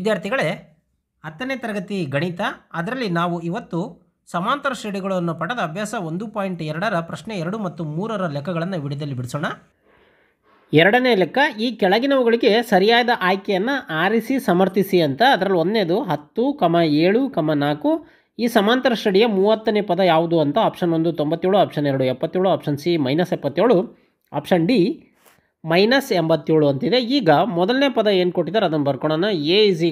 ವಿದ್ಯಾರ್ಥಿಗಳೇ 10ನೇ ತರಗತಿ ಗಣಿತ ಅದರಲ್ಲಿ ನಾವು ಇವತ್ತು ಸಮಾಂತರ ಶ್ರೇಣಿಗಳನ್ನು ಪಡೆದ ಅಭ್ಯಾಸ 1.2ರ ಪ್ರಶ್ನೆ 2 ಮತ್ತು 3ರ ಲೆಕ್ಕಗಳನ್ನು ವಿಡಿಯೋದಲ್ಲಿ ಬಿಡಿಸೋಣ. ಎರಡನೇ ಲೆಕ್ಕ, ಈ ಕೆಳಗಿನವುಗಳಿಗೆ ಸರಿಯಾದ ಆಯ್ಕೆಯನ್ನು ಆರಿಸಿ ಸಮರ್ಥಿಸಿ ಅಂತ. ಅದರಲ್ಲಿ ಒಂದನೇದು 10, 7, 4 ಈ ಸಮಾಂತರ ಶ್ರೇಣಿಯ 30ನೇ ಪದ ಯಾವುದು ಅಂತ. Option 1 97, option 2 77, option C -77, option D -87 ಅಂತಿದೆ. ಈಗ ಮೊದಲನೇ ಪದ ಏನು ಕೊಟ್ಟಿದ್ದಾರೆ ಅದನ್ನು ಬರ್ಕೊಳ್ಳೋಣ. ಎ =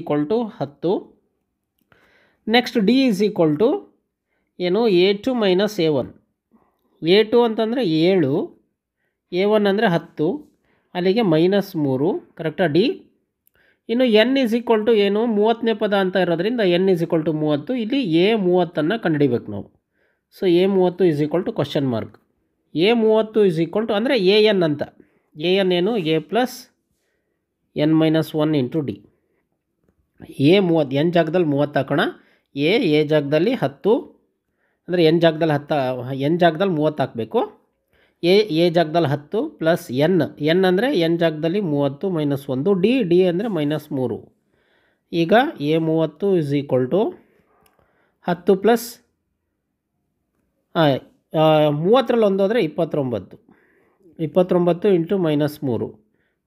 10, ನೆಕ್ಸ್ಟ್ ಡಿ = ಏನು A2 - A1. A2 ಅಂತಂದರೆ 7, A1 ಅಂದರೆ 10, ಅಲ್ಲಿಗೆ -3 ಕರೆಕ್ಟಾ ಡಿ. ಇನ್ನು n = ಏನು 30ನೇ ಪದ ಅಂತ ಇರೋದ್ರಿಂದ n = 30. ಇಲ್ಲಿ A30 ಕಂಡುಹಿಡಿಬೇಕು ನಾವು. So A30 question mark. A30 ಅಂದರೆ AN ಅಂತ. AN ಏನು A + n - 1 × D. A30 n ಜಾಗದಲ್ಲಿ 30 ಹಾಕೋಣ. A ಜಾಗದಲ್ಲಿ 10 ಅಂದರೆ n ಜಾಗದಲ್ಲಿ 30 ಹಾಕಬೇಕು. ಎ ಜಾಗದಲ್ಲಿ 10 ಪ್ಲಸ್ n ಅಂದರೆ n ಜಾಗದಲ್ಲಿ 30 -1, ಡಿ ಅಂದರೆ -3. ಈಗ A30 10 ಪ್ಲಸ್ 30ರಲ್ಲಿ 1 ಹೋದರೆ 29 × -3.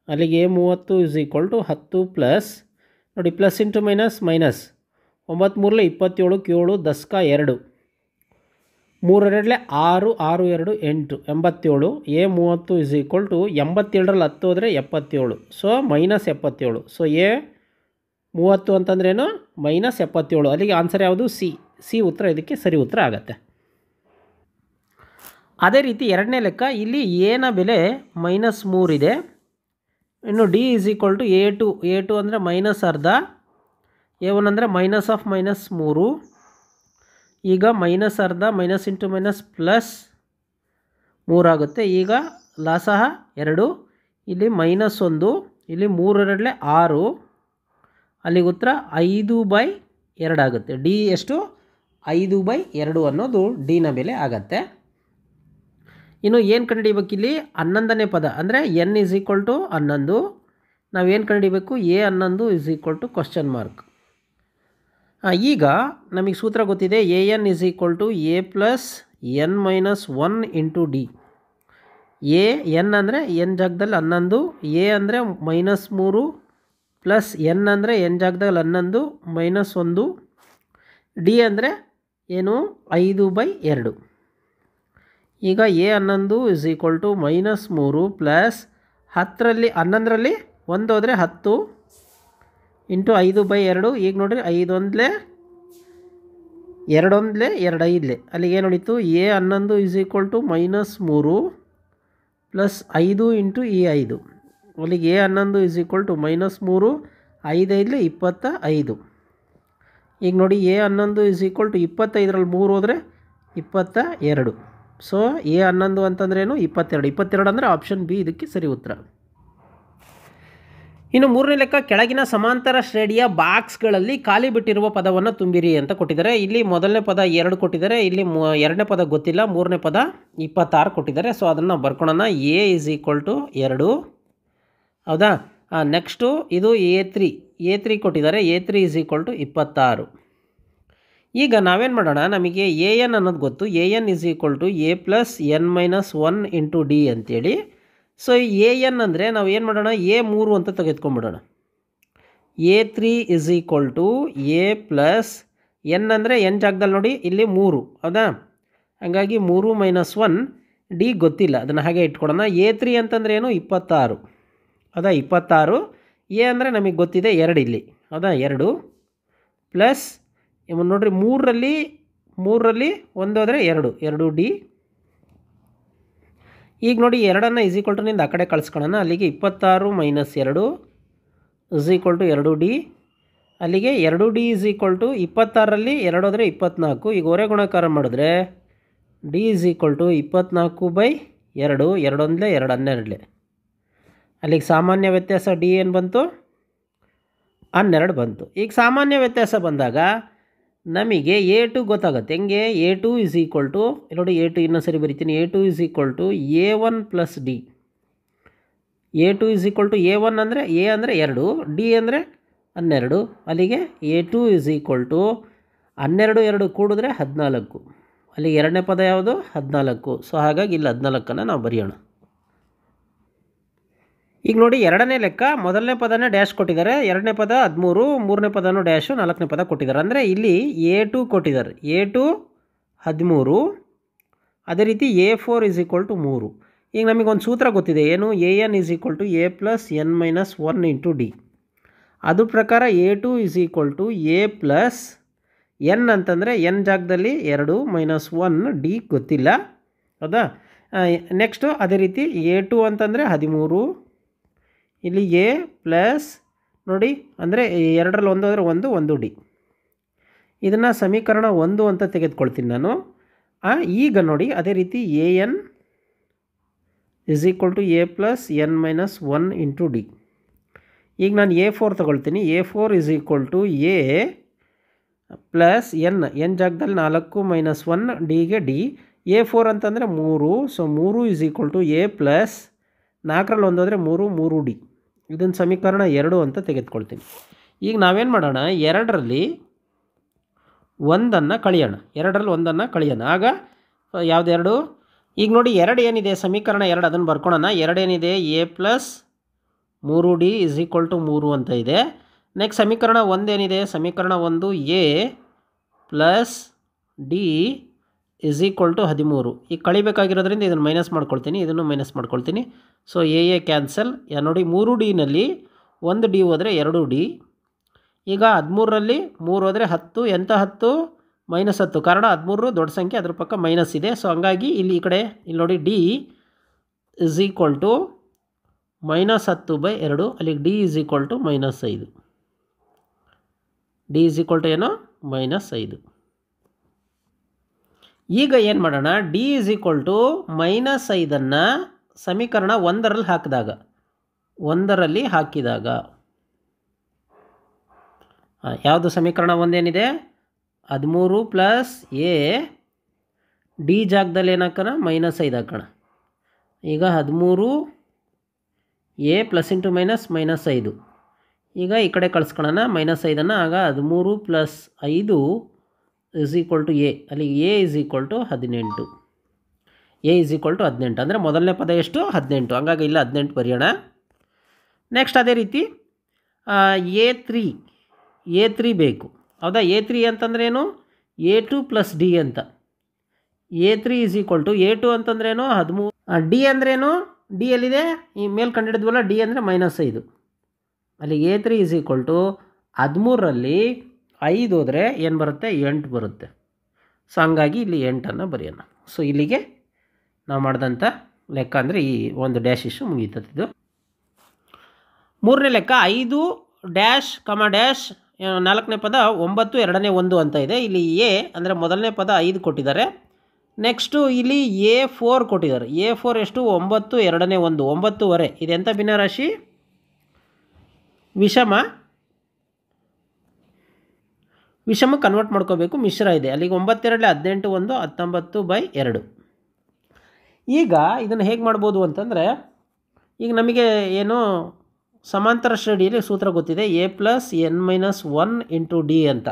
ಅಲ್ಲಿಗೆ A30 10 ಪ್ಲಸ್ ನೋಡಿ ಪ್ಲಸ್ ಇಂಟು ಮೈನಸ್ 9 3 27, 7 10 2, 3 2 6, 6 2 8, 87. A30 87ರಲ್ಲಿ 10 ಹೋದರೆ 77, ಸೊ -77. ಸೊ A30 ಅಂತಂದ್ರೇನು -77. ಅಲ್ಲಿಗೆ ಆನ್ಸರ್ ಯಾವುದು? ಸಿ ಉತ್ತರ ಇದಕ್ಕೆ ಸರಿ ಉತ್ತರ ಆಗುತ್ತೆ. ಅದೇ ರೀತಿ ಎರಡನೇ ಲೆಕ್ಕ, ಇಲ್ಲಿ ಎನ ಬೆಲೆ -3 ಇದೆ. ಇನ್ನು ಡಿ = A2 ಅಂದರೆ -12, A1 ಅಂದರೆ -3. ಈಗ -12 - -, ಪ್ಲಸ್ 3 ಆಗುತ್ತೆ. ಈಗ ಲಸಹ 2, ಇಲ್ಲಿ -1, ಇಲ್ಲಿ 3 2 6, ಅಲ್ಲಿಗೆ ಉತ್ತರ 5/2 ಆಗುತ್ತೆ. ಡಿ ಎಷ್ಟು? 5/2 ಅನ್ನೋದು ಡಿನ ಬೆಲೆ ಆಗತ್ತೆ. ಇನ್ನು ಏನು ಕಂಡುಹಿಡಿಬೇಕು ಇಲ್ಲಿ? 11ನೇ ಪದ ಅಂದರೆ n = 11. ನಾವೇನು ಕಂಡುಹಿಡಿಬೇಕು? A11 question mark. ಈಗ ನಮಗೆ ಸೂತ್ರ ಗೊತ್ತಿದೆ. AN = A + n - 1 × D. n ಅಂದರೆ n ಜಾಗದಲ್ಲಿ 11, A ಅಂದರೆ -3 ಪ್ಲಸ್ n ಅಂದರೆ n ಜಾಗದಲ್ಲಿ 11 -1, ಡಿ ಅಂದರೆ ಏನು 5/2. ಈಗ A11 = -3 ಪ್ಲಸ್ 10ರಲ್ಲಿ 11ರಲ್ಲಿ 1 ಹೋದರೆ 10 ಇಂಟು 5/2. ಈಗ ನೋಡಿರಿ 5 1 2 1 2 5. ಅಲ್ಲಿಗೆ ಏನು ಉಳಿತು? A11 -3 ಪ್ಲಸ್ 5 ಇಂಟು ಈ 5. ಅಲ್ಲಿಗೆ A11 -3, 5 5 25. ಈಗ ನೋಡಿ A11 25ರಲ್ಲಿ 3 ಹೋದರೆ 22. ಸೊ A11 ಅಂತಂದ್ರೇನು 22 ಅಂದರೆ ಆಪ್ಷನ್ ಬಿ ಇದಕ್ಕೆ ಸರಿ ಉತ್ತರ. ಇನ್ನು ಮೂರನೇ ಲೆಕ್ಕ, ಕೆಳಗಿನ ಸಮಾಂತರ ಶ್ರೇಣಿಯ ಬಾಕ್ಸ್ಗಳಲ್ಲಿ ಖಾಲಿ ಬಿಟ್ಟಿರುವ ಪದವನ್ನು ತುಂಬಿರಿ ಅಂತ ಕೊಟ್ಟಿದ್ದಾರೆ. ಇಲ್ಲಿ ಮೊದಲನೇ ಪದ 2 ಕೊಟ್ಟಿದ್ದಾರೆ, ಇಲ್ಲಿ ಎರಡನೇ ಪದ ಗೊತ್ತಿಲ್ಲ, ಮೂರನೇ ಪದ 26 ಕೊಟ್ಟಿದ್ದಾರೆ. ಸೊ ಅದನ್ನು ಬರ್ಕೊಳ್ಳೋಣ. A = 2, ಹೌದಾ. ನೆಕ್ಸ್ಟು ಇದು A3 ಕೊಟ್ಟಿದ್ದಾರೆ. A3 = 26. ಈಗ ನಾವೇನು ಮಾಡೋಣ, ನಮಗೆ AN ಅನ್ನೋದು ಗೊತ್ತು. AN = A + n - 1 × D ಅಂತೇಳಿ. ಸೊ AN ಅಂದರೆ ನಾವು ಏನು ಮಾಡೋಣ? A3 ಅಂತ ತೆಗೆದುಕೊಂಡ್ಬಿಡೋಣ. A3 = A ಪ್ಲಸ್ n ಅಂದರೆ n ಜಾಗದಲ್ಲಿ ನೋಡಿ ಇಲ್ಲಿ 3, ಹೌದಾ. ಹಾಗಾಗಿ 3 - 1, ಡಿ ಗೊತ್ತಿಲ್ಲ, ಅದನ್ನು ಹಾಗೆ ಇಟ್ಕೊಡೋಣ. A3 ಅಂತಂದರೆ ಏನು 26, ಹೌದಾ 26. ಎ ಅಂದರೆ ನಮಗೆ ಗೊತ್ತಿದೆ 2 ಇಲ್ಲಿ, ಹೌದಾ 2 ಪ್ಲಸ್ ನೋಡಿರಿ 3ರಲ್ಲಿ 1 ಹೋದರೆ 2 ಡಿ. ಈಗ ನೋಡಿ 2ನ್ನು = ಆ ಕಡೆ ಕಳಿಸ್ಕೊಳ್ಳೋಣ. ಅಲ್ಲಿಗೆ 26 - 2 = 2 ಡಿ. ಅಲ್ಲಿಗೆ 2 ಡಿ = 26ರಲ್ಲಿ 2 ಹೋದರೆ 24. ಈಗ ಹೊರೆ ಗುಣಾಕಾರ ಮಾಡಿದ್ರೆ ಡಿ = 24/2, 2 1 2 12. ಅಲ್ಲಿಗೆ ಸಾಮಾನ್ಯ ವ್ಯತ್ಯಾಸ ಡಿ ಏನು ಬಂತು? 12 ಬಂತು. ಈಗ ಸಾಮಾನ್ಯ ವ್ಯತ್ಯಾಸ ಬಂದಾಗ ನಮಗೆ A2 ಗೊತ್ತಾಗುತ್ತೆ. ಹೆಂಗೆ? A2 ನೋಡಿ A2 ಇನ್ನೊಂದು ಸರಿ ಬರಿತೀನಿ. A2 = A1 + D. A2 = A1 ಅಂದರೆ A ಅಂದರೆ 2, D ಅಂದರೆ 12 ಅಲ್ಲಿಗೆ A2 ಇಸ್ ಈಕ್ವಲ್ ಟು 12 2 ಕೂಡಿದ್ರೆ 14 ಅಲ್ಲಿ ಎರಡನೇ ಪದ ಯಾವುದು 14. ಸೊ ಹಾಗಾಗಿ ಇಲ್ಲಿ 14 ನಾವು ಬರೆಯೋಣ. ಈಗ ನೋಡಿ ಎರಡನೇ ಲೆಕ್ಕ ಮೊದಲನೇ ಪದನೇ ಡ್ಯಾಶ್ ಕೊಟ್ಟಿದ್ದಾರೆ, ಎರಡನೇ ಪದ 13, ಮೂರನೇ ಪದನೂ ಡ್ಯಾಶು, ನಾಲ್ಕನೇ ಪದ ಕೊಟ್ಟಿದ್ದಾರೆ. ಅಂದರೆ ಇಲ್ಲಿ A2 ಕೊಟ್ಟಿದ್ದಾರೆ, A2 13, ಅದೇ ರೀತಿ A4 ಇಸ್ ಈಕ್ವಲ್ ಟು 3. ಈಗ ನಮಗೊಂದು ಸೂತ್ರ ಗೊತ್ತಿದೆ, ಏನು AN is equal to A plus N minus 1 into D. ಅದ್ರ ಪ್ರಕಾರ A2 is equal to A plus N ಅಂತಂದರೆ N ಜಾಗದಲ್ಲಿ 2 ಮೈನಸ್ 1 ಡಿ ಗೊತ್ತಿಲ್ಲ, ಹೌದಾ. ನೆಕ್ಸ್ಟು ಅದೇ ರೀತಿ A2 ಅಂತಂದರೆ 13, ಇಲ್ಲಿ A ಪ್ಲಸ್ ನೋಡಿ ಅಂದರೆ 2ರಲ್ಲಿ 1 ಅಂದರೆ 1 ಡಿ. ಇದನ್ನು ಸಮೀಕರಣ 1 ಅಂತ ತೆಗೆದುಕೊಳ್ತೀನಿ ನಾನು. ಈಗ ನೋಡಿ ಅದೇ ರೀತಿ AN is equal to A plus N minus 1 into D. ಈಗ ನಾನು A4 ತಗೊಳ್ತೀನಿ, A4 is equal to A plus N ಜಾಗದಲ್ಲಿ 4 ಮೈನಸ್ 1 ಡಿಗೆ ಡಿ. A4 ಅಂತಂದರೆ 3, so 3 is equal to A plus 4ರಲ್ಲಿ 1 ಅಂದರೆ 3 ಡಿ. ಇದನ್ನು ಸಮೀಕರಣ 2 ಅಂತ ತೆಗೆದುಕೊಳ್ತೀನಿ. ಈಗ ನಾವೇನು ಮಾಡೋಣ, 2ರಲ್ಲಿ 1 ಕಳೆಯೋಣ, 2ರಲ್ಲಿ 1 ಕಳೆಯೋಣ. ಆಗ ಯಾವ್ದು 2? ಈಗ ನೋಡಿ 2 ಏನಿದೆ ಸಮೀಕರಣ 2 ಅದನ್ನು ಬರ್ಕೊಳ್ಳೋಣ. 2 ಏನಿದೆ A plus 3D is equal to 3 ಅಂತ ಇದೆ. ನೆಕ್ಸ್ಟ್ ಸಮೀಕರಣ 1 ಏನಿದೆ, ಸಮೀಕರಣ 1 A plus D is equal to 13. ಈಗ ಕಳಿಬೇಕಾಗಿರೋದ್ರಿಂದ ಇದನ್ನು ಮೈನಸ್ ಮಾಡ್ಕೊಳ್ತೀನಿ, ಇದನ್ನು ಮೈನಸ್ ಮಾಡ್ಕೊಳ್ತೀನಿ. So A cancel. ನೋಡಿ 3Dನಲ್ಲಿ 1 ಡಿ ಹೋದರೆ 2 ಡಿ. ಈಗ 13ರಲ್ಲಿ 3 ಹೋದರೆ 10, ಎಂಥ 10 ಮೈನಸ್ 10, ಕಾರಣ 13 ದೊಡ್ಡ ಸಂಖ್ಯೆ, ಅದ್ರ ಪಕ್ಕ ಮೈನಸ್ ಇದೆ. ಸೊ ಹಂಗಾಗಿ ಇಲ್ಲಿ ಈ ಕಡೆ ಇಲ್ಲಿ ನೋಡಿ D is equal to minus 10/2, ಅಲ್ಲಿಗೆ D is equal to minus 5. D is equal to ಏನು ಮೈನಸ್ 5. ಈಗ ಏನು ಮಾಡೋಣ, D is equal to minus 5 ಸಮೀಕರಣ 1ರಲ್ಲಿ ಹಾಕಿದಾಗ ಯಾವುದು ಸಮೀಕರಣ 1 ಏನಿದೆ 13 ಪ್ಲಸ್ A, ಡಿ ಜಾಗದಲ್ಲಿ ಏನು ಹಾಕೋಣ ಮೈನಸ್ 5 ಹಾಕೋಣ. ಈಗ 13 A ಪ್ಲಸ್ ಇಂಟು ಮೈನಸ್ 5. ಈಗ ಈ ಕಡೆ ಕಳಿಸ್ಕೊಳ್ಳೋಣ ಮೈನಸ್ 5. ಆಗ 13 plus 5 is equal to A, ಅಲ್ಲಿ A is equal to 18. A is equal to 18 ಅಂದರೆ ಮೊದಲನೇ ಪದ ಎಷ್ಟು 18, ಹಂಗಾಗಿ ಇಲ್ಲ 18 ಬರೆಯೋಣ. ನೆಕ್ಸ್ಟ್ ಅದೇ ರೀತಿ A3 ಬೇಕು, ಹೌದಾ. A3 ಅಂತಂದ್ರೆ ಏನು A2 ಪ್ಲಸ್ ಡಿ ಅಂತ. A3 is equal to A2 ಅಂತಂದ್ರೇನು 13, ಡಿ ಅಂದ್ರೇನು, ಡಿ ಎಲ್ಲಿದೆ ಈ ಮೇಲೆ ಕಂಡುಹಿಡಿದ್ವಲ್ಲ, ಡಿ ಅಂದರೆ ಮೈನಸ್ 5. ಅಲ್ಲಿ A3 ಇಸ್ ಈಕ್ವಲ್ ಟು 13ರಲ್ಲಿ 5 ಹೋದರೆ ಏನು ಬರುತ್ತೆ 8 ಬರುತ್ತೆ. ಸೊ ಹಂಗಾಗಿ ಇಲ್ಲಿ 8 ಬರೆಯೋಣ. ಸೊ ಇಲ್ಲಿಗೆ ನಾವು ಮಾಡಿದಂಥ ಲೆಕ್ಕ ಅಂದರೆ ಈ ಒಂದು ಡ್ಯಾಶ್ ಇಶ್ಯೂ ಮುಗೀತದ್ದು. ಮೂರನೇ ಲೆಕ್ಕ 5 ಡ್ಯಾಶ್ ಕಮ ಡ್ಯಾಶ್, ನಾಲ್ಕನೇ ಪದ 9 ಎರಡನೇ 1 ಅಂತ ಇದೆ. ಇಲ್ಲಿ A ಅಂದರೆ ಮೊದಲನೇ ಪದ 5 ಕೊಟ್ಟಿದ್ದಾರೆ. ನೆಕ್ಸ್ಟು ಇಲ್ಲಿ A4 ಕೊಟ್ಟಿದ್ದಾರೆ. A4 ಎಷ್ಟು 9 ಎರಡನೇ 1, 9ವರೆ. ಇದೆಂಥ ಭಿನ್ನರಾಶಿ ವಿಷಮ ಕನ್ವರ್ಟ್ ಮಾಡ್ಕೋಬೇಕು, ಮಿಶ್ರ ಇದೆ. ಅಲ್ಲಿಗೆ 9 2 18, 1 19/2. ಈಗ ಇದನ್ನು ಹೇಗೆ ಮಾಡ್ಬೋದು ಅಂತಂದರೆ, ಈಗ ನಮಗೆ ಏನು ಸಮಾಂತರ ಶ್ರೇಣಿಯಲ್ಲಿ ಸೂತ್ರ ಗೊತ್ತಿದೆ, A plus N minus 1 into D ಅಂತ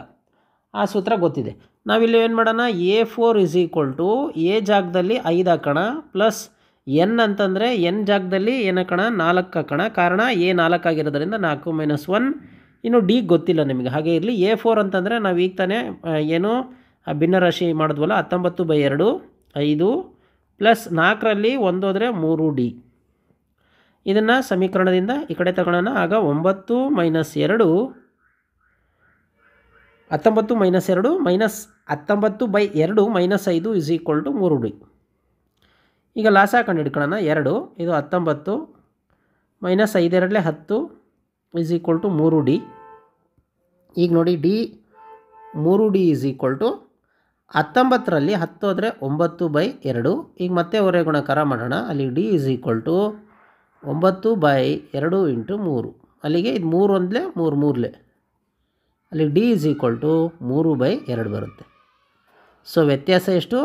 ಆ ಸೂತ್ರ ಗೊತ್ತಿದೆ. ನಾವಿಲ್ಲಿ ಏನು ಮಾಡೋಣ, A4 is equal to A ಜಾಗದಲ್ಲಿ 5 ಹಾಕೋಣ, ಪ್ಲಸ್ N ಅಂತಂದರೆ N ಜಾಗದಲ್ಲಿ ಏನು ಹಾಕೋಣ 4 ಹಾಕೋಣ, ಕಾರಣ A 4 ಆಗಿರೋದ್ರಿಂದ 4 ಮೈನಸ್ 1. ಇನ್ನು ಡಿ ಗೊತ್ತಿಲ್ಲ ನಿಮಗೆ, ಹಾಗೆ ಇರಲಿ. A4 ಅಂತಂದರೆ ನಾವು ಈಗ ತಾನೇ ಏನು ಭಿನ್ನರಾಶಿ ಮಾಡಿದ್ವಲ್ಲ 19/2, 5 ಪ್ಲಸ್ 4ರಲ್ಲಿ 1 ಹೋದರೆ 3D. ಇದನ್ನು ಸಮೀಕರಣದಿಂದ ಈ ಕಡೆ ತಗೊಳ್ಳೋಣ. ಆಗ 9 minus 2 19 minus 2 minus 19/2 minus 5 is equal to 3D. ಈಗ ಲಾಸ ಕಂಡು ಹಿಡ್ಕೊಳ್ಳೋಣ. 2 ಇದು 19 minus 5 2 10 is equal to 3D. ಈಗ ನೋಡಿ D 3D is equal to 19ರಲ್ಲಿ 10 ಹೋದರೆ 9/2. ಈಗ ಮತ್ತೆ ಹೊರೆ ಗುಣಕಾರ ಮಾಡೋಣ. ಅಲ್ಲಿ D is equal to 9/2 into 3. ಅಲ್ಲಿಗೆ ಇದು 3 ಒಂದಲೇ 3 ಮೂರಲೇ, ಅಲ್ಲಿ ಡಿ ಇಸ್ ಈಕ್ವಲ್ ಟು 3/2 ಬರುತ್ತೆ. ಸೊ ವ್ಯತ್ಯಾಸ ಎಷ್ಟು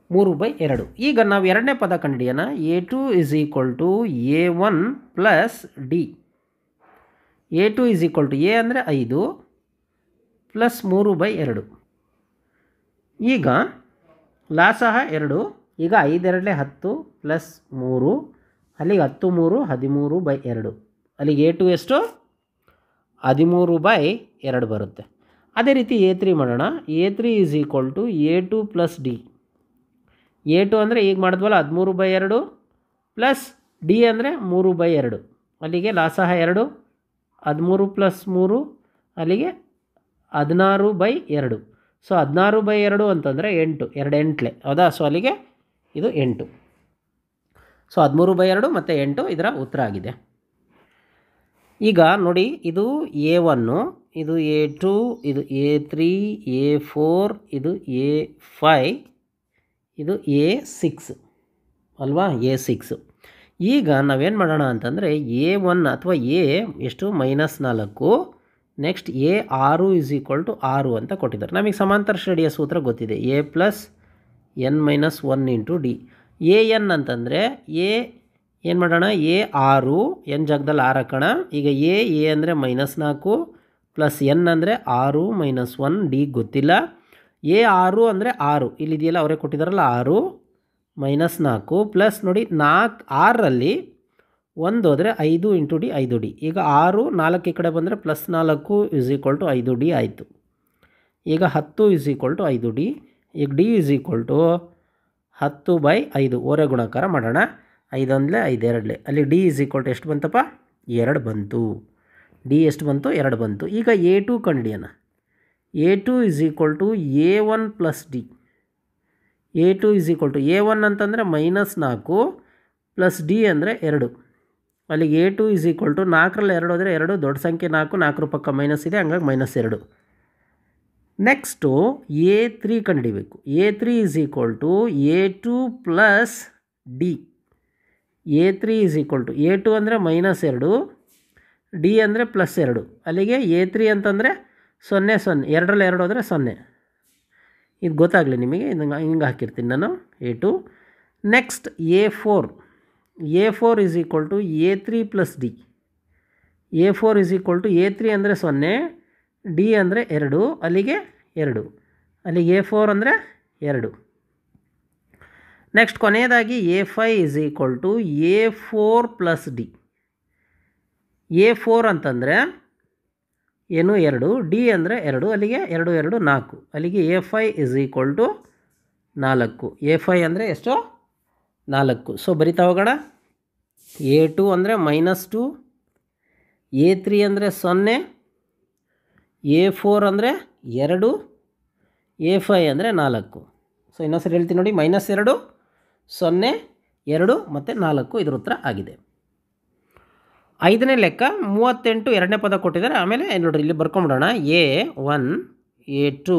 3/2. ಈಗ ನಾವು ಎರಡನೇ ಪದ ಕಂಡುಹಿಡಿಯೋಣ. A2 is equal to A1 plus D. A2 is equal to A ಅಂದರೆ 5 ಪ್ಲಸ್ 3/2. ಈಗ ಲಾಸಹ 2. ಈಗ 5 2 10 ಪ್ಲಸ್ 3, ಅಲ್ಲಿಗೆ 10 3 13/2. ಅಲ್ಲಿಗೆ A2 ಎಷ್ಟು? 13/2 ಬರುತ್ತೆ. ಅದೇ ರೀತಿ A3 ಮಾಡೋಣ. A3 is equal to A2 plus D. A2 ಅಂದರೆ ಈಗ ಮಾಡಿದ್ವಲ್ಲ 13/2 ಪ್ಲಸ್ ಡಿ ಅಂದರೆ 3/2. ಅಲ್ಲಿಗೆ ಲಾಸಹ 2, 13 ಪ್ಲಸ್ 3 ಅಲ್ಲಿಗೆ 16/2. ಸೊ 16/2 ಅಂತಂದರೆ 8, 2 ಎಂಟ್ಲೆ ಹೌದಾ? ಸೊ ಅಲ್ಲಿಗೆ ಇದು 8. ಸೊ 13/2 ಮತ್ತು 8 ಇದರ ಉತ್ತರ ಆಗಿದೆ. ಈಗ ನೋಡಿ, ಇದು A1, ಇದು A2, ಇದು A3, A4, ಇದು A5, ಇದು A6 ಅಲ್ವಾ? A6. ಈಗ ನಾವೇನು ಮಾಡೋಣ ಅಂತಂದರೆ A1 ಅಥವಾ A ಎಷ್ಟು -4, next A6 is equal to 6 ಅಂತ ಕೊಟ್ಟಿದ್ದಾರೆ. ನಮಗೆ ಸಮಾಂತರ ಶ್ರೇಣಿಯ ಸೂತ್ರ ಗೊತ್ತಿದೆ, A plus n minus 1 into D. AN ಅಂತಂದರೆ ಏನು ಮಾಡೋಣ, A6, n ಜಾಗದಲ್ಲಿ 6 ಹಾಕೋಣ. ಈಗ A ಅಂದರೆ -4 ಪ್ಲಸ್ n ಅಂದರೆ 6 ಮೈನಸ್ 1, ಡಿ ಗೊತ್ತಿಲ್ಲ. A6 ಅಂದರೆ 6, ಇಲ್ಲಿದೆಯಲ್ಲ ಅವರೇ ಕೊಟ್ಟಿದ್ದಾರಲ್ಲ 6 ಮೈನಸ್ 4 ಪ್ಲಸ್ ನೋಡಿ 6ರಲ್ಲಿ 1 ಹೋದರೆ 5 ಇಂಟು ಡಿ 5D. ಈಗ 6 4 ಈ ಕಡೆ ಬಂದರೆ plus 4 is equal to 5D ಆಯಿತು. ಈಗ 10 ಈಸ್ ಈಕ್ವಲ್ ಟು 5D. ಈಗ ಡಿ ಈಸ್ ಈಕ್ವಲ್ ಟು 10/5 ಓರೆ ಗುಣಾಕಾರ ಮಾಡೋಣ. 5 1 5 2 ಅಲ್ಲಿ ಡಿ ಈಸ್ ಈಕ್ವಲ್ ಟು ಎಷ್ಟು ಬಂತಪ್ಪ? 2 ಬಂತು. ಡಿ ಎಷ್ಟು ಬಂತು? 2 ಬಂತು. ಈಗ A2 ಕಂಡುಹಿಡಿಯೋಣ. A2 is equal to A1 plus D. A2 is equal to A1 ಅಂತಂದರೆ -4 ಪ್ಲಸ್ ಡಿ ಅಂದರೆ 2. ಅಲ್ಲಿಗೆ A2 ಈಸ್ ಈಕ್ವಲ್ ಟು 4ರಲ್ಲಿ 2 ಹೋದರೆ 2, ದೊಡ್ಡ ಸಂಖ್ಯೆ 4, 4 ಪಕ್ಕ ಮೈನಸ್ ಇದೆ, ಹಂಗಾಗಿ -2. ನೆಕ್ಸ್ಟು A3 ಕಂಡುಹಿಡಿಬೇಕು. A3 is equal to A2 plus D. A3 is equal to A2 ಅಂದರೆ -2, ಡಿ ಅಂದರೆ +2. ಅಲ್ಲಿಗೆ A3 ಅಂತಂದರೆ 0 0, 2ರಲ್ಲಿ 2 ಹೋದರೆ 0. ಇದು ಗೊತ್ತಾಗಲಿ ನಿಮಗೆ, ಹಿಂಗೆ ಹಾಕಿರ್ತೀನಿ ನಾನು A2. Next A4 is equal to A3 plus D. A4 is equal to A3 ಅಂದರೆ 0, ಡಿ ಅಂದರೆ 2, ಅಲ್ಲಿಗೆ 2. ಅಲ್ಲಿಗೆ A4 ಅಂದರೆ 2. ನೆಕ್ಸ್ಟ್ ಕೊನೆಯದಾಗಿ A5 is equal to A4 plus D. A4 ಅಂತಂದರೆ ಏನು 2, ಡಿ ಅಂದರೆ 2, ಅಲ್ಲಿಗೆ 2 2 4, ಅಲ್ಲಿಗೆ A5 is equal to 4. A5 ಅಂದರೆ ಎಷ್ಟು? 4. ಸೊ ಬರಿತಾ ಹೋಗೋಣ. A2 ಅಂದರೆ -2, A3 ಅಂದರೆ 0, A4 ಅಂದರೆ 2, A5 ಅಂದರೆ 4. ಸೊ ಇನ್ನೊಂದ್ಸರಿ ಹೇಳ್ತೀನಿ ನೋಡಿ, -2, 0, 2 ಮತ್ತು 4 ಇದ್ರ ಉತ್ತರ ಆಗಿದೆ. 5ನೇ ಲೆಕ್ಕ 38 2ನೇ ಪದ ಕೊಟ್ಟಿದ್ದಾರೆ. ಆಮೇಲೆ ನೋಡಿರಿ ಇಲ್ಲಿ ಬರ್ಕೊಂಬಿಡೋಣ. A1, A2,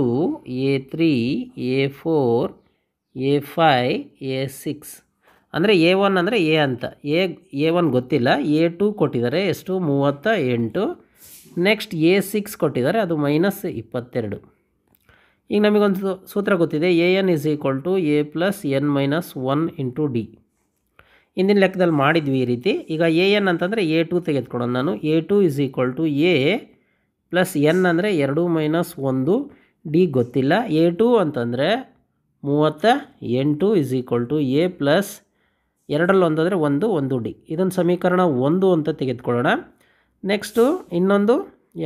A3, A4, A5, A6 ಅಂದರೆ A1 ಅಂದರೆ A ಅಂತ. A1 ಗೊತ್ತಿಲ್ಲ. A2 ಕೊಟ್ಟಿದ್ದಾರೆ ಎಷ್ಟು? 38. ನೆಕ್ಸ್ಟ್ A6 ಕೊಟ್ಟಿದ್ದಾರೆ, ಅದು -22. ಈಗ ನಮಗೊಂದು ಸೂತ್ರ ಗೊತ್ತಿದೆ, AN is equal to A plus n minus 1 into D. ಹಿಂದಿನ ಲೆಕ್ಕದಲ್ಲಿ ಮಾಡಿದ್ವಿ ಈ ರೀತಿ. ಈಗ AN ಅಂತಂದರೆ A2 ತೆಗೆದುಕೊಳ್ಳೋಣ ನಾನು. A2 is equal to A plus n ಅಂದರೆ 2 ಮೈನಸ್ 1, ಡಿ ಗೊತ್ತಿಲ್ಲ. A2 ಅಂತಂದರೆ 38 is equal to A plus 2ರಲ್ಲಿ 1 ಅಂದರೆ 1 1 ಡಿ. ಇದನ್ನು ಸಮೀಕರಣ 1 ಅಂತ ತೆಗೆದುಕೊಳ್ಳೋಣ. ನೆಕ್ಸ್ಟು ಇನ್ನೊಂದು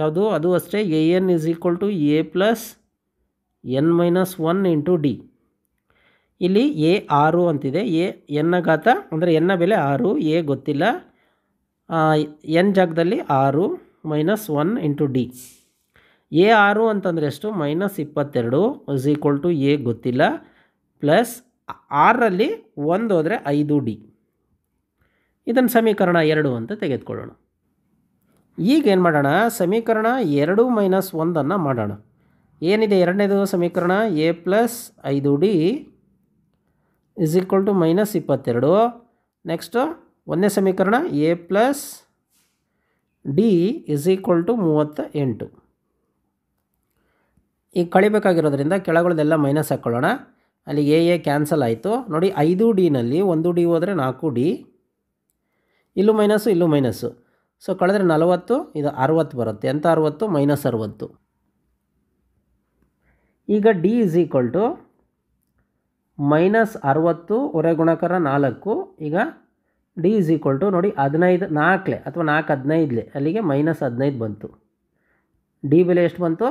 ಯಾವುದು? ಅದು ಅಷ್ಟೇ, AN is equal to A plus n minus 1 into D. ಇಲ್ಲಿ A6 ಅಂತಿದೆ. n ಘಾತ ಅಂದರೆ n ಬೆಲೆ 6, A ಗೊತ್ತಿಲ್ಲ. n ಜಾಗದಲ್ಲಿ 6 ಮೈನಸ್ 1 ಇಂಟು ಡಿ. A6 ಅಂತಂದರೆ ಎಷ್ಟು? -22 ಇಸ್ ಈಕ್ವಲ್ ಟು A ಗೊತ್ತಿಲ್ಲ, ಪ್ಲಸ್ 6ರಲ್ಲಿ 1 ಹೋದರೆ 5 ಡಿ. ಇದನ್ನು ಸಮೀಕರಣ 2 ಅಂತ ತೆಗೆದುಕೊಳ್ಳೋಣ. ಈಗ ಏನು ಮಾಡೋಣ? ಸಮೀಕರಣ 2 ಮೈನಸ್ 1 ಮಾಡೋಣ. ಏನಿದೆ ಎರಡನೇದು ಸಮೀಕರಣ? A plus 5D is equal to -22. Next ಒಂದನೇ ಸಮೀಕರಣ A plus D is equal to 38. ಈಗ ಕಳಿಬೇಕಾಗಿರೋದ್ರಿಂದ ಕೆಳಗಳೆಲ್ಲ ಮೈನಸ್ ಹಾಕ್ಕೊಳ್ಳೋಣ. ಅಲ್ಲಿಗೆ A ಕ್ಯಾನ್ಸಲ್ ಆಯಿತು. ನೋಡಿ 5D ನಲ್ಲಿ 1D ಹೋದರೆ 4D, ಇಲ್ಲೂ ಮೈನಸ್ಸು ಇಲ್ಲೂ ಮೈನಸ್ಸು. ಸೊ ಕಳೆದ್ರೆ 40, ಇದು 60 ಬರುತ್ತೆ. ಎಂಥ 60? -60. ಈಗ ಡಿ ಇಸ್ ಈಕ್ವಲ್ ಟು -60 ಹೊರೆ ಗುಣಾಕಾರ 4. ಈಗ ಡಿ ಇಸ್ ಈಕ್ವಲ್ ಟು ನೋಡಿ 15 4 ಅಥವಾ 4 15 ಅಲ್ಲಿಗೆ -15 ಬಂತು. ಡಿ ಬೆಲೆ ಎಷ್ಟು ಬಂತು?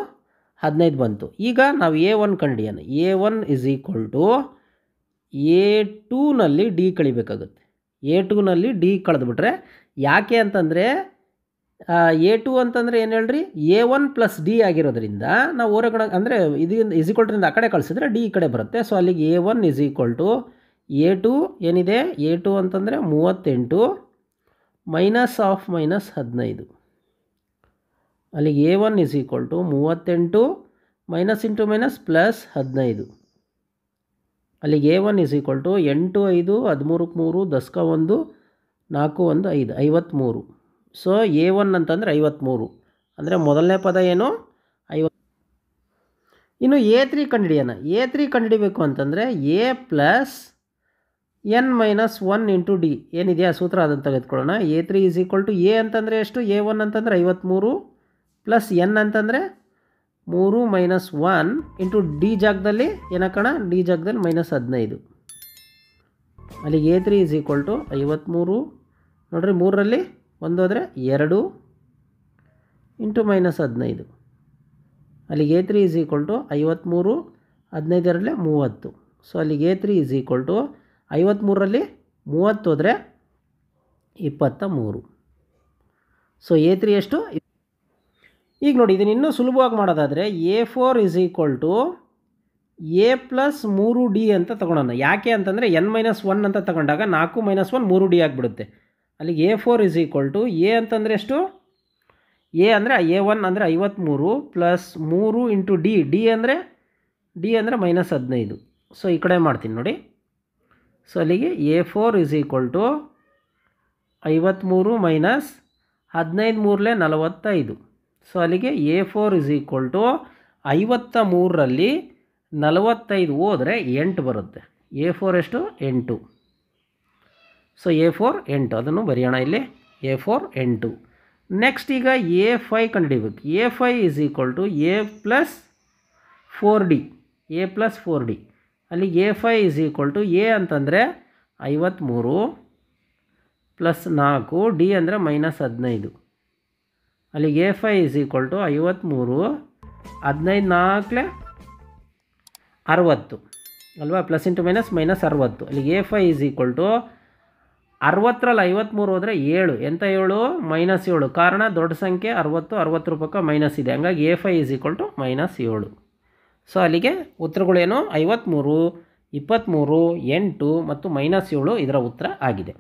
15 ಬಂತು. ಈಗ ನಾವು A1 ಕಂಡಿಡಿಯೋಣ. A1 ಇಸ್ ಈಕ್ವಲ್ ಟು A2ನಲ್ಲಿ ಡಿ ಕಳಿಬೇಕಾಗುತ್ತೆ. A2ನಲ್ಲಿ ಡಿ ಕಳೆದುಬಿಟ್ರೆ ಯಾಕೆ ಅಂತಂದರೆ A2 ಅಂತಂದರೆ ಏನು ಹೇಳ್ರಿ, A1 ಪ್ಲಸ್ ಡಿ ಆಗಿರೋದ್ರಿಂದ ನಾವು ಹೊರಗಡೆ ಅಂದರೆ ಇದರಿಂದ ಇಸ್ ಈಕ್ವಲ್ ಟುರಿಂದ ಆ ಕಡೆ ಕಳಿಸಿದ್ರೆ ಡಿ ಈ ಕಡೆ ಬರುತ್ತೆ. ಸೊ ಅಲ್ಲಿಗೆ A1 is equal to A2 ಏನಿದೆ, A2 ಅಂತಂದರೆ 38 -15. ಅಲ್ಲಿಗೆ A1 is equal to 38 minus into minus plus 15. ಅಲ್ಲಿಗೆ A1 is equal to 8 5 13 3 10 1 4 1 5 53. So A1 ಅಂತಂದರೆ 53 ಅಂದರೆ ಮೊದಲನೇ ಪದ ಏನು 50. ಇನ್ನು A3 ಕಂಡುಹಿಡಿಯೋಣ. A3 ಕಂಡುಹಿಡಿಬೇಕು ಅಂತಂದರೆ A plus n-1 into D ಏನಿದೆಯಾ ಸೂತ್ರ ಅದನ್ನು ತೆಗೆದುಕೊಳ್ಳೋಣ. A3 is equal to A ಅಂತಂದರೆ ಎಷ್ಟು, A1 ಅಂತಂದರೆ 53 ಪ್ಲಸ್ n ಅಂತಂದರೆ 3 - 1 ಇಂಟು ಡಿ ಜಾಗದಲ್ಲಿ ಏನಕ್ಕಣ, ಡಿ ಜಾಗದಲ್ಲಿ -15. ಅಲ್ಲಿಗೆ A3 ಇಸ್ ಈಕ್ವಲ್ ಟು 53 ನೋಡಿರಿ, 3ರಲ್ಲಿ 1 ಹೋದರೆ 2 ಇಂಟು -15. ಅಲ್ಲಿಗೆ A3 is equal to 53 15 30. So ಅಲ್ಲಿಗೆ A3 ಇಸ್ ಈಕ್ವಲ್ ಟು 53ರಲ್ಲಿ 30 ಹೋದರೆ 23. ಸೊ A3 ಎಷ್ಟು? ಈಗ ನೋಡಿ ಇದನ್ನು ಇನ್ನೂ ಸುಲಭವಾಗಿ ಮಾಡೋದಾದರೆ A4 is equal to A plus 3D ಅಂತ ತೊಗೊಳೋಣ. ಯಾಕೆ ಅಂತಂದರೆ n-1 ಅಂತ ತಗೊಂಡಾಗ 4 - 1 3D ಆಗಿಬಿಡುತ್ತೆ. ಅಲ್ಲಿಗೆ A4 is equal to A ಅಂತಂದರೆ ಎಷ್ಟು, A ಅಂದರೆ A1 ಅಂದರೆ 53 ಪ್ಲಸ್ 3 ಇಂಟು ಡಿ ಅಂದರೆ -15. ಸೊ ಈ ಕಡೆ ಮಾಡ್ತೀನಿ ನೋಡಿ. ಸೊ ಅಲ್ಲಿಗೆ A4 is equal to 53 minus 15 3 45. So ಅಲ್ಲಿಗೆ A4 ಇಸ್ ಈಕ್ವಲ್ ಟು 53ರಲ್ಲಿ 45 ಹೋದರೆ 8 ಬರುತ್ತೆ. A4 ಎಷ್ಟು? 8. ಸೊ A4 8 ಅದನ್ನು ಬರೆಯೋಣ ಇಲ್ಲಿ. A4 8. ನೆಕ್ಸ್ಟ್ ಈಗ A5 ಕಂಡುಹಿಡಿಬೇಕು. A5 is equal to A plus 4D. ಅಲ್ಲಿಗೆ A5 is equal to A ಅಂತಂದರೆ 53 ಪ್ಲಸ್ 4 ಡಿ ಅಂದರೆ -15. ಅಲ್ಲಿಗೆ A5 ಇಸ್ ಈಕ್ವಲ್ ಟು 53 15 4 60 ಅಲ್ವಾ, ಪ್ಲಸ್ ಇಂಟು ಮೈನಸ್ -60. ಅಲ್ಲಿಗೆ A5 ಇಸ್ ಈಕ್ವಲ್ ಟು 60ರಲ್ಲಿ 53 ಹೋದರೆ 7. ಎಂಥ 7? -7. ಕಾರಣ ದೊಡ್ಡ ಸಂಖ್ಯೆ 60 ರೂಪಕ್ಕೆ ಮೈನಸ್ ಇದೆ, ಹಂಗಾಗಿ A5 is equal to -7. So ಅಲ್ಲಿಗೆ ಉತ್ತರಗಳೇನು 53 23 8 ಮತ್ತು -7 ಇದರ ಉತ್ತರ ಆಗಿದೆ.